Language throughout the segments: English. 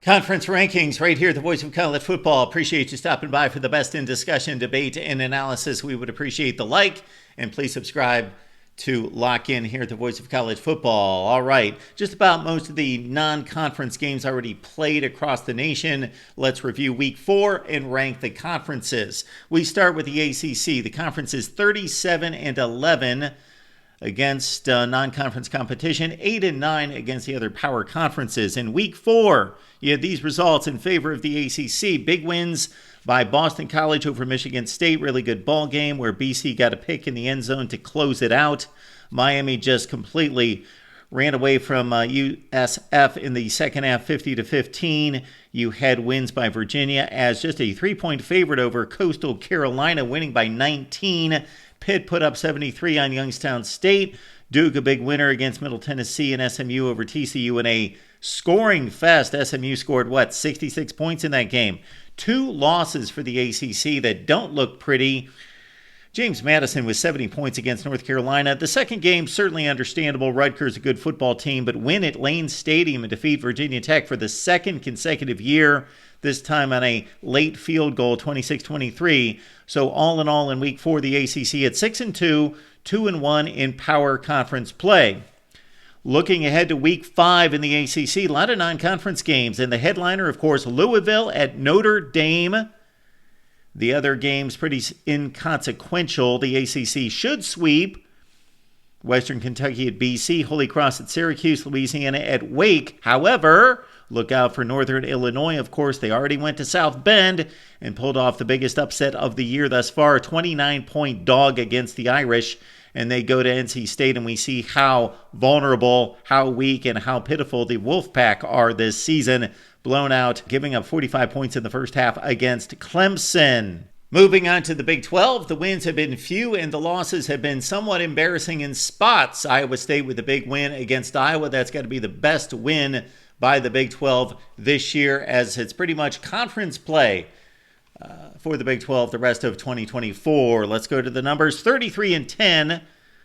Conference rankings right here, the voice of college football. Appreciate you stopping by for the best in discussion, debate, and analysis. We would appreciate the like, and please subscribe to lock in here at the voice of college football. All right, just about most of the non-conference games already played across the nation. Let's review week 4 and rank the conferences. We start with the ACC. The conference is 37-11 against non-conference competition, 8-9 against the other power conferences. In week 4, you had these results in favor of the ACC. Big wins by Boston College over Michigan State. Really good ball game where BC got a pick in the end zone to close it out. Miami just completely ran away from USF in the second half, 50-15. You had wins by Virginia as just a 3-point favorite over Coastal Carolina, winning by 19. Pitt put up 73 on Youngstown State. Duke, a big winner against Middle Tennessee, and SMU over TCU in a scoring fest. SMU scored, 66 points in that game. 2 losses for the ACC that don't look pretty. James Madison with 70 points against North Carolina. The second game, certainly understandable. Rutgers, a good football team, but win at Lane Stadium and defeat Virginia Tech for the second consecutive year, this time on a late field goal, 26-23. So all in week 4, the ACC at 6-2, 2-1 in power conference play. Looking ahead to week 5 in the ACC, a lot of non-conference games. And the headliner, of course, Louisville at Notre Dame. The other games pretty inconsequential. The ACC should sweep. Western Kentucky at BC, Holy Cross at Syracuse, Louisiana at Wake. However, look out for Northern Illinois. Of course, they already went to South Bend and pulled off the biggest upset of the year thus far, a 29-point dog against the Irish. And they go to NC State, and we see how vulnerable, how weak, and how pitiful the Wolfpack are this season. Blown out, giving up 45 points in the first half against Clemson. Moving on to the Big 12, the wins have been few and the losses have been somewhat embarrassing in spots. Iowa State with a big win against Iowa. That's got to be the best win by the Big 12 this year, as it's pretty much conference play for the Big 12 the rest of 2024. Let's go to the numbers. 33-10.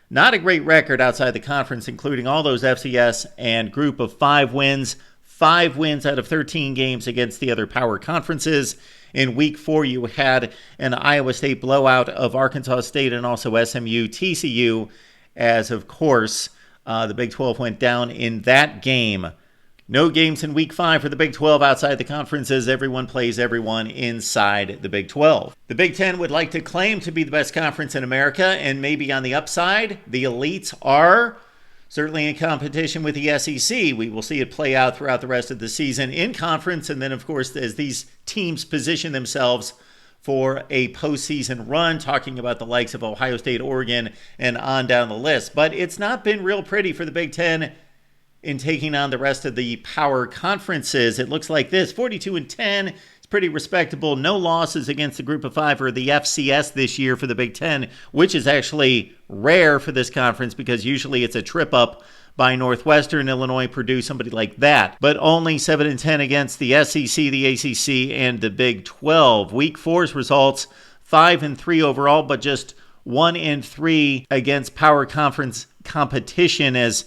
Not a great record outside the conference, including all those FCS and group of 5 wins. 5 wins out of 13 games against the other power conferences. In week 4, you had an Iowa State blowout of Arkansas State and also SMU, TCU, as of course the Big 12 went down in that game. No games in week 5 for the Big 12 outside the conferences. Everyone plays everyone inside the Big 12. The Big 10 would like to claim to be the best conference in America, and maybe on the upside, the elites are certainly in competition with the SEC. We will see it play out throughout the rest of the season in conference, and then, of course, as these teams position themselves for a postseason run, talking about the likes of Ohio State, Oregon, and on down the list. But it's not been real pretty for the Big 10 in taking on the rest of the power conferences. It looks like this, 42-10. It's pretty respectable. No losses against the group of 5 or the FCS this year for the Big 10, which is actually rare for this conference because usually it's a trip up by Northwestern, Illinois, Purdue, somebody like that. But only 7-10 against the SEC, the ACC, and the Big 12. Week 4's results, 5-3 overall, but just 1-3 against power conference competition, as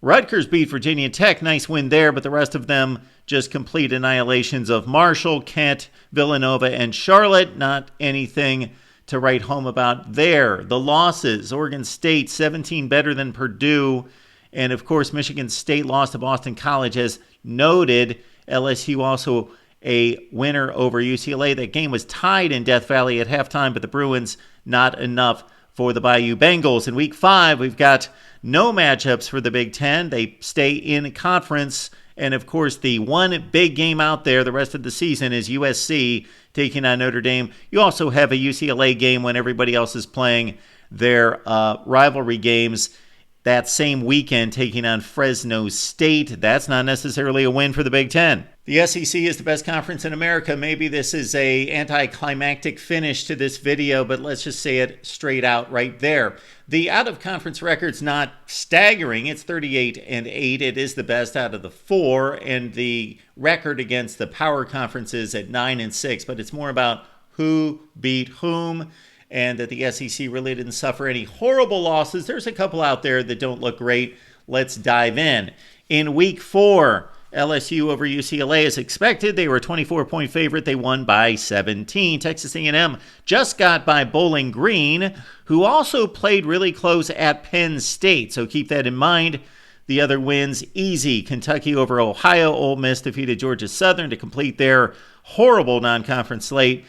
Rutgers beat Virginia Tech. Nice win there, but the rest of them just complete annihilations of Marshall, Kent, Villanova, and Charlotte. Not anything to write home about there. The losses, Oregon State, 17 better than Purdue. And, of course, Michigan State lost to Boston College, as noted. LSU also a winner over UCLA. That game was tied in Death Valley at halftime, but the Bruins not enough for the Bayou Bengals. In week 5, we've got no matchups for the Big 10. They stay in conference. And, of course, the one big game out there the rest of the season is USC taking on Notre Dame. You also have a UCLA game when everybody else is playing their rivalry games that same weekend, taking on Fresno State. That's not necessarily a win for the Big 10. The SEC is the best conference in America. Maybe this is a anticlimactic finish to this video, but let's just say it straight out right there. The out-of-conference record's not staggering. It's 38-8. It is the best out of the 4, and the record against the power conferences at 9-6. But it's more about who beat whom, and that the SEC really didn't suffer any horrible losses. There's a couple out there that don't look great. Let's dive in. In week 4, LSU over UCLA as expected. They were a 24-point favorite. They won by 17. Texas A&M just got by Bowling Green, who also played really close at Penn State. So keep that in mind. The other wins, easy. Kentucky over Ohio. Ole Miss defeated Georgia Southern to complete their horrible non-conference slate.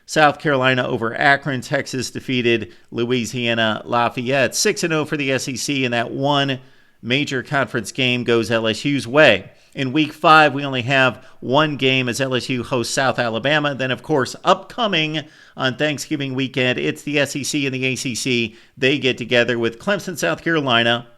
South Carolina over Akron. Texas defeated Louisiana Lafayette. 6-0 for the SEC, and that one major conference game goes LSU's way. In Week 5, we only have one game as LSU hosts South Alabama. Then, of course, upcoming on Thanksgiving weekend, it's the SEC and the ACC. They get together with Clemson, South Carolina,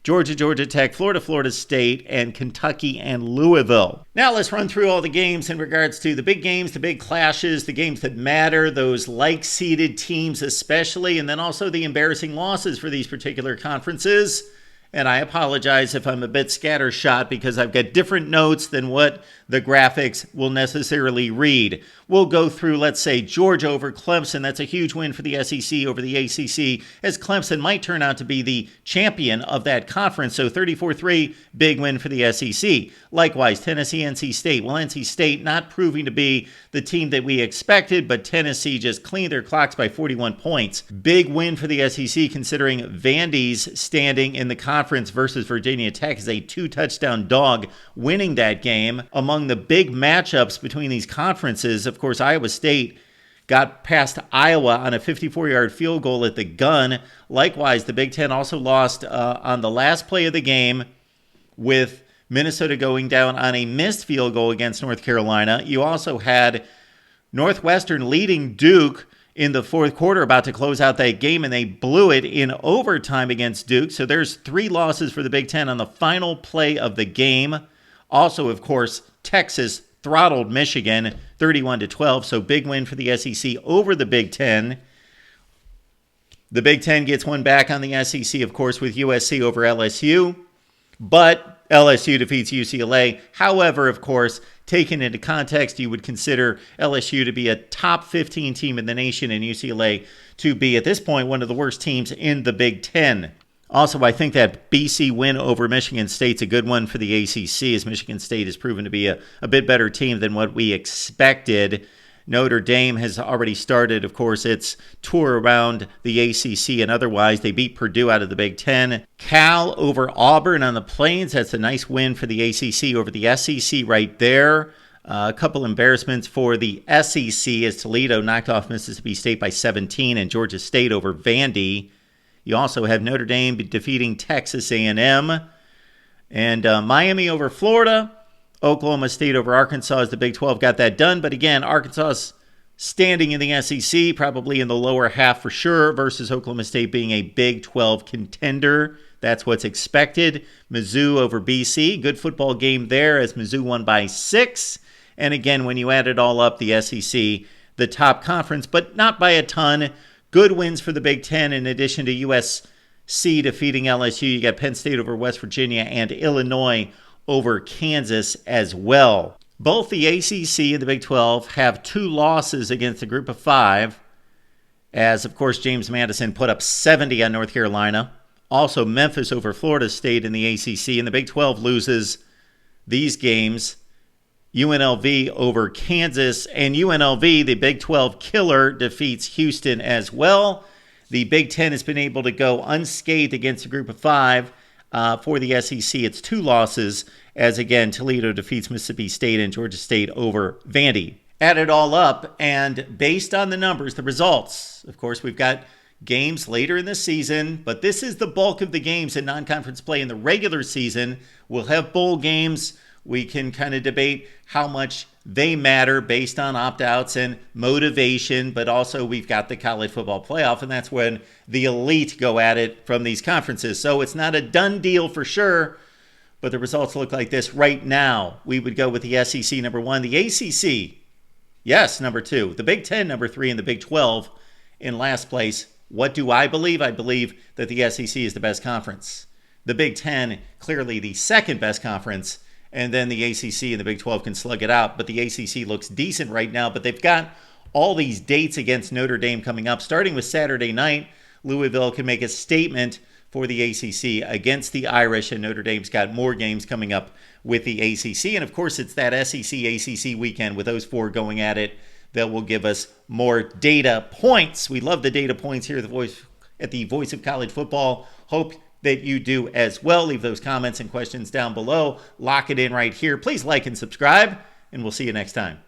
Georgia, Georgia Tech, Florida, Florida State, and Kentucky and Louisville. Now let's run through all the games in regards to the big games, the big clashes, the games that matter, those like-seeded teams especially, and then also the embarrassing losses for these particular conferences. And I apologize if I'm a bit scattershot because I've got different notes than what the graphics will necessarily read. We'll go through, let's say, Georgia over Clemson. That's a huge win for the SEC over the ACC, as Clemson might turn out to be the champion of that conference. So 34-3, big win for the SEC. Likewise, Tennessee, NC State. Well, NC State not proving to be the team that we expected, but Tennessee just cleaned their clocks by 41 points. Big win for the SEC considering Vandy's standing in the conference versus Virginia Tech as a 2-touchdown dog winning that game. Among the big matchups between these conferences, of course, Iowa State got past Iowa on a 54-yard field goal at the gun. Likewise, the Big Ten also lost on the last play of the game with Minnesota going down on a missed field goal against North Carolina. You also had Northwestern leading Duke in the fourth quarter, about to close out that game, and they blew it in overtime against Duke. So there's 3 losses for the Big Ten on the final play of the game. Also, of course, Texas throttled Michigan 31-12, so big win for the SEC over the Big Ten. The Big Ten gets one back on the SEC, of course, with USC over LSU, but LSU defeats UCLA. However, of course, taken into context, you would consider LSU to be a top 15 team in the nation and UCLA to be, at this point, one of the worst teams in the Big Ten. Also, I think that BC win over Michigan State's a good one for the ACC, as Michigan State has proven to be a bit better team than what we expected. Notre Dame has already started, of course, its tour around the ACC and otherwise. They beat Purdue out of the Big Ten. Cal over Auburn on the Plains. That's a nice win for the ACC over the SEC right there. A couple embarrassments for the SEC as Toledo knocked off Mississippi State by 17 and Georgia State over Vandy. You also have Notre Dame defeating Texas A&M. And Miami over Florida. Oklahoma State over Arkansas as the Big 12 got that done. But again, Arkansas standing in the SEC, probably in the lower half for sure, versus Oklahoma State being a Big 12 contender. That's what's expected. Mizzou over BC. Good football game there as Mizzou won by 6. And again, when you add it all up, the SEC, the top conference, but not by a ton. Good wins for the Big Ten in addition to USC defeating LSU. You got Penn State over West Virginia and Illinois over Kansas as well. Both the ACC and the Big 12 have 2 losses against the group of 5, as, of course, James Madison put up 70 on North Carolina. Also, Memphis over Florida State in the ACC, and the Big 12 loses these games. UNLV over Kansas, and UNLV, the Big 12 killer, defeats Houston as well. The Big 10 has been able to go unscathed against a group of 5. For the SEC, it's 2 losses, as again, Toledo defeats Mississippi State and Georgia State over Vandy. Add it all up, and based on the numbers, the results, of course, we've got games later in the season, but this is the bulk of the games in non-conference play in the regular season. We'll have bowl games. We can kind of debate how much they matter based on opt-outs and motivation, but also we've got the college football playoff, and that's when the elite go at it from these conferences. So it's not a done deal for sure, but the results look like this right now. We would go with the SEC number 1, the ACC, yes, number 2, the Big 10 number 3, and the Big 12 in last place. What do I believe? I believe that the SEC is the best conference. The Big 10, clearly the second best conference, and then the ACC and the Big 12 can slug it out. But the ACC looks decent right now, but they've got all these dates against Notre Dame coming up. Starting with Saturday night, Louisville can make a statement for the ACC against the Irish, and Notre Dame's got more games coming up with the ACC. And of course, it's that SEC-ACC weekend with those four going at it that will give us more data points. We love the data points here at the Voice of College Football. Hope that you do as well. Leave those comments and questions down below. Lock it in right here. Please like and subscribe, and we'll see you next time.